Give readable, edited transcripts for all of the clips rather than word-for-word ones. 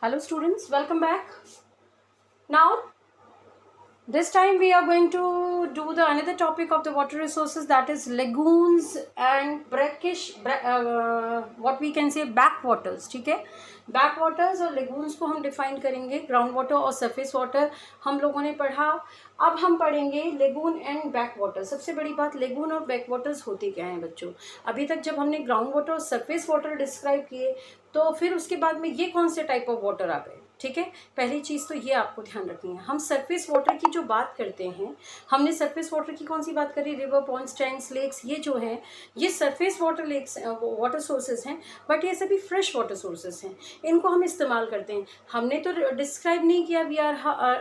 Hello students, welcome back. Now this time we are going to do the another topic of the water resources, that is lagoons and what we can say backwaters. ठीक है, backwaters और lagoons को हम define करेंगे. Ground water और surface water हम लोगों ने पढ़ा. अब हम पढ़ेंगे लेगून एंड बैक वाटर. सबसे बड़ी बात, लेगून और बैक वाटर्स होते क्या हैं बच्चों. अभी तक जब हमने ग्राउंड वाटर और सरफेस वाटर डिस्क्राइब किए तो फिर उसके बाद में ये कौन से टाइप ऑफ वाटर आ गए. ठीक है, पहली चीज़ तो ये आपको ध्यान रखनी है. हम सरफेस वाटर की जो बात करते हैं, हमने सरफेस वाटर की कौन सी बात करी, रिवर, पॉन्ड्स, टैंक्स, लेक्स, ये जो है ये surface water lakes water sources हैं. बट ये सभी फ्रेश वाटर सोर्सेज हैं, इनको हम इस्तेमाल करते हैं. हमने तो डिस्क्राइब नहीं किया we are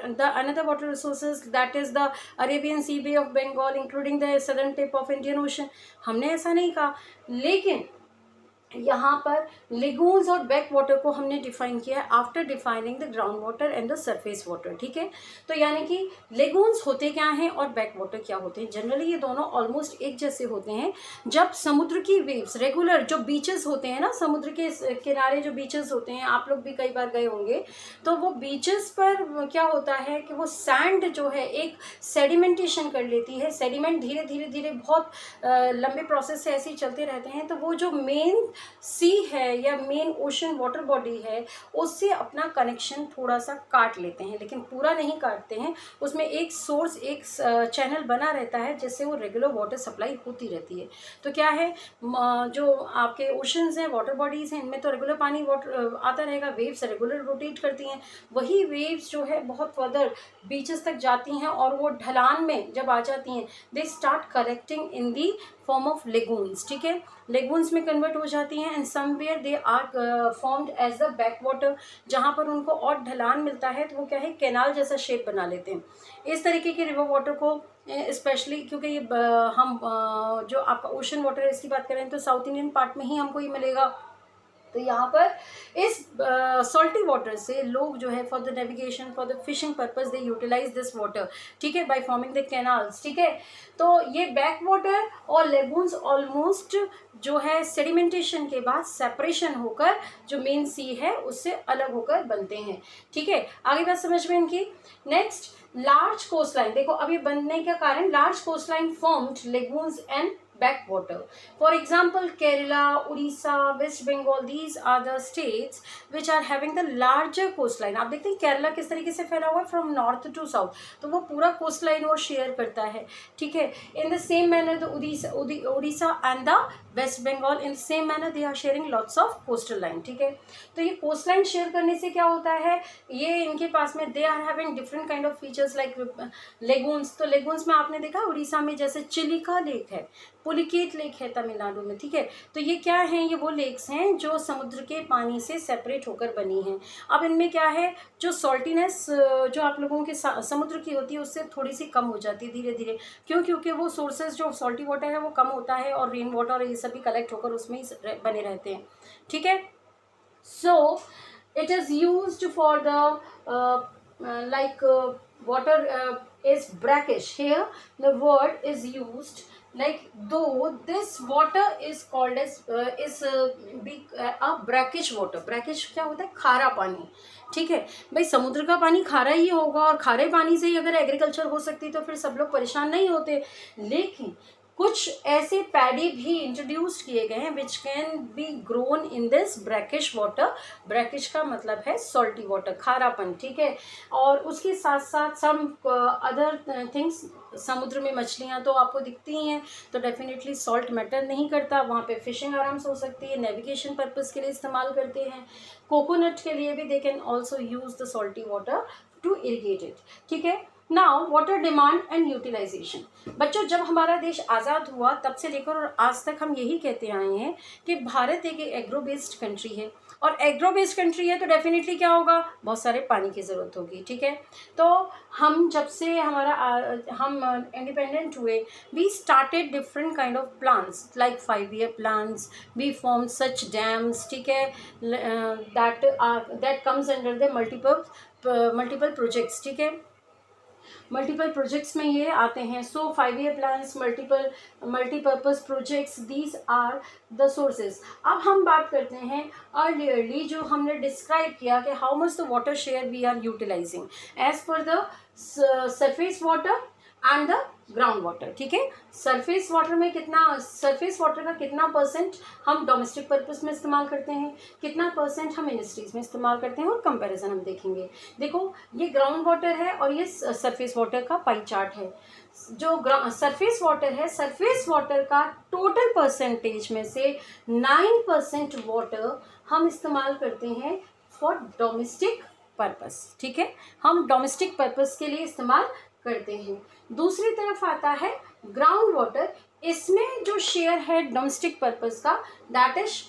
the another water resources that is the Arabian Sea, bay of Bengal, including the southern tip of Indian Ocean. हमने ऐसा नहीं कहा, लेकिन यहाँ पर लेगून्स और बैक वाटर को हमने डिफाइन किया है after defining the ground water and the surface water. ठीक है, तो यानी कि लेगून्स होते क्या हैं और बैक वाटर क्या होते हैं. जनरली ये दोनों ऑलमोस्ट एक जैसे होते हैं. जब समुद्र की वेव्स रेगुलर जो बीचेस होते हैं ना, समुद्र के किनारे जो बीचेस होते हैं, आप लोग भी कई बार गए होंगे, तो वो बीचेस पर क्या होता है कि वो सैंड जो है एक सेडिमेंटेशन कर लेती है. सेडिमेंट धीरे धीरे धीरे बहुत लंबे प्रोसेस से ऐसे ही चलते रहते हैं. तो वो जो मेन सी है या मेन ओशन वाटर बॉडी है उससे अपना कनेक्शन थोड़ा सा काट लेते हैं, लेकिन पूरा नहीं काटते हैं. उसमें एक सोर्स, एक चैनल बना रहता है जिससे वो रेगुलर वाटर सप्लाई होती रहती है. तो क्या है, जो आपके ओशंस हैं, वाटर बॉडीज़ हैं, इनमें तो रेगुलर पानी वाटर आता रहेगा. वेव्स रेगुलर रोटेट करती हैं. वही वेव्स जो है बहुत फर्दर बीचेस तक जाती हैं और वो ढलान में जब आ जाती हैं they start collecting in the form of lagoons. ठीक है, लेगून्स में कन्वर्ट हो जाती हैं and somewhere they are formed as the back water. जहाँ पर उनको और ढलान मिलता है तो वो क्या है, कैनाल जैसा शेप बना लेते हैं. इस तरीके के रिवर वाटर को स्पेशली, क्योंकि ये हम जो आपका ओशन वाटर है इसकी बात करें तो साउथ इंडियन पार्ट में ही हमको ये मिलेगा. तो यहाँ पर इस सॉल्टी वाटर से लोग जो है for the navigation, for the fishing purpose they utilise this water. ठीक है, बाय फॉर्मिंग द कैनाल्स. ठीक है, तो ये बैक वाटर और लेगून्स ऑलमोस्ट जो है सेडिमेंटेशन के बाद सेपरेशन होकर जो मेन सी है उससे अलग होकर बनते हैं. ठीक है, आगे बात समझ में इनकी. Next, large coast line. देखो अब ये बनने का कारण, large coast line formed lagoons and backwater. For example, Kerala, Odisha, West Bengal, these are the states which are having the larger coastline. आप देखते हैं केरला किस तरीके से फैला हुआ है फ्रॉम नॉर्थ टू साउथ, तो वो पूरा कोस्ट लाइन वो शेयर करता है. ठीक है, in the same manner the Orissa and the West Bengal in same manner they are sharing lots of coastal line. ठीक है, तो ये कोस्ट लाइन शेयर करने से क्या होता है, ये इनके पास में they are having different kind of features like lagoons. तो लेगून्स में आपने देखा उड़ीसा में जैसे चिलिका लेक है, पुलिकेट लेक है तमिलनाडु में. ठीक है, तो ये क्या हैं, ये वो लेक्स हैं जो समुद्र के पानी से सेपरेट होकर बनी हैं. अब इनमें क्या है, जो सॉल्टीनेस जो आप लोगों के समुद्र की होती है उससे थोड़ी सी कम हो जाती है धीरे धीरे. क्यों, क्योंकि वो सोर्सेज जो सॉल्टी वाटर है वो कम होता है और रेन वाटर और ये सभी कलेक्ट होकर उसमें ही बने रहते हैं. ठीक है, so it is used for the like water is brackish. Here the word is used like though this water is called as a brackish water. brackish क्या होता है, खारा पानी. ठीक है भाई, समुद्र का पानी खारा ही होगा और खारे पानी से ही अगर एग्रीकल्चर हो सकती तो फिर सब लोग परेशान नहीं होते. लेकिन कुछ ऐसे पैडी भी इंट्रोड्यूस किए गए हैं which can be grown in this brackish water. Brackish का मतलब है सॉल्टी वाटर, खारापन. ठीक है, और उसके साथ साथ सम अदर थिंग्स. समुद्र में मछलियाँ तो आपको दिखती ही हैं, तो डेफिनेटली सॉल्ट मैटर नहीं करता. वहाँ पे फिशिंग आराम से हो सकती है, नेविगेशन पर्पज़ के लिए इस्तेमाल करते हैं. कोकोनट के लिए भी they can also use the salty water to irrigate it. ठीक है, now water demand and utilisation. बच्चों, जब हमारा देश आज़ाद हुआ तब से लेकर और आज तक हम यही कहते आए हैं कि भारत एक एग्रो बेस्ड कंट्री है, और एग्रो बेस्ड कंट्री है तो डेफिनेटली क्या होगा, बहुत सारे पानी की ज़रूरत होगी. ठीक है, तो हम जब से हम इंडिपेंडेंट हुए we started different kind of plans like 5-year plans, we form such dams. ठीक है, that comes under the multiple projects. ठीक है, मल्टीपल प्रोजेक्ट्स में ये आते हैं। So 5 year plans, multipurpose projects, these are the sources. अब हम बात करते हैं अर्लियरली जो हमने डिस्क्राइब किया कि how much the water share we are utilising as per the surface water and the ground water. ठीक है, सरफेस वाटर में कितना, सरफेस वाटर का कितना परसेंट हम डोमेस्टिक पर्पस में इस्तेमाल करते हैं, कितना परसेंट हम इंडस्ट्रीज में इस्तेमाल करते हैं, और कंपैरिजन हम देखेंगे। देखो ये ग्राउंड वाटर है और ये सरफेस वाटर का पाई चार्ट है। जो सरफेस वाटर है, सरफेस वाटर का टोटल परसेंटेज में से 9% वाटर हम इस्तेमाल करते हैं फॉर डोमेस्टिक पर्पस। ठीक है, हम डोमेस्टिक पर्पस के लिए इस्तेमाल करते हैं। दूसरी तरफ आता है ग्राउंड वाटर, इसमें जो शेयर है डोमेस्टिक पर्पस का that is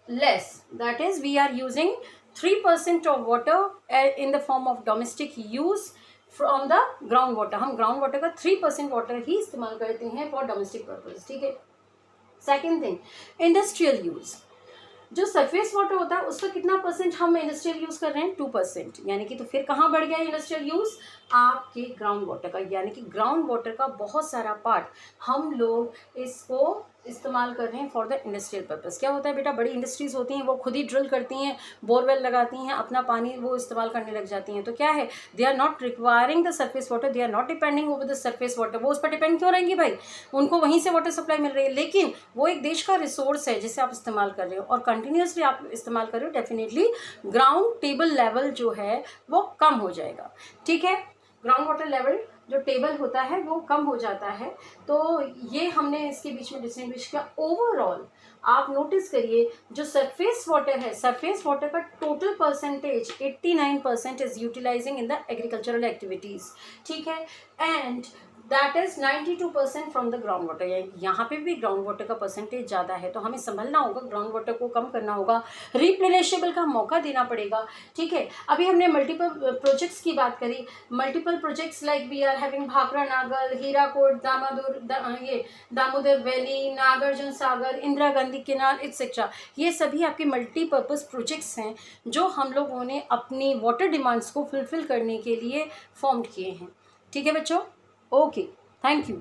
less, that is we are using 3% of water in the form of domestic use from the ground water. हम ग्राउंड वाटर का 3% वाटर ही इस्तेमाल करते हैं फॉर डोमेस्टिक पर्पस। ठीक है, सेकेंड थिंग इंडस्ट्रियल यूज। जो surface water होता है उसका कितना परसेंट हम इंडस्ट्रियल यूज़ कर रहे हैं, 2%। यानी कि तो फिर कहाँ बढ़ गया इंडस्ट्रियल यूज़, आपके ग्राउंड वाटर का। यानी कि ग्राउंड वाटर का बहुत सारा पार्ट हम लोग इसको इस्तेमाल कर रहे हैं फॉर द इंडस्ट्रियल पर्पस। क्या होता है बेटा, बड़ी इंडस्ट्रीज होती हैं वो खुद ही ड्रिल करती हैं, बोरवेल लगाती हैं, अपना पानी वो इस्तेमाल करने लग जाती हैं। तो क्या है, they are not requiring the surface water, they are not depending over the surface water. वो उस पर डिपेंड क्यों रहेंगी भाई, उनको वहीं से वाटर सप्लाई मिल रही है। लेकिन वो एक देश का रिसोर्स है जिसे आप इस्तेमाल कर रहे हो और कंटिन्यूसली आप इस्तेमाल कर रहे हो, डेफिनेटली ग्राउंड टेबल लेवल जो है वो कम हो जाएगा। ठीक है, ग्राउंड वाटर लेवल जो टेबल होता है वो कम हो जाता है। तो ये हमने इसके बीच में डिस्टिंग्विश किया। ओवरऑल आप नोटिस करिए जो सरफेस वाटर है, सरफेस वाटर का total percentage 89% is utilising in the agricultural activities. ठीक है, and that is 92% from the ground water. यहाँ पे भी ग्राउंड वाटर का परसेंटेज ज़्यादा है, तो हमें संभलना होगा, ग्राउंड वाटर को कम करना होगा, रिप्लेनिशेबल का मौका देना पड़ेगा। ठीक है, अभी हमने मल्टीपल प्रोजेक्ट्स की बात करी। Multiple projects like we are having Bhakra Nangal, Hirakud, Damodar valley, Nagarjuna Sagar, Indira Gandhi canal etcetera. ये सभी आपके मल्टीपर्पज़ प्रोजेक्ट्स हैं जो हम लोगों ने अपनी वाटर डिमांड्स को फुलफिल करने के लिए फॉर्म किए हैं। ठीक है बच्चों, ओके, थैंक यू।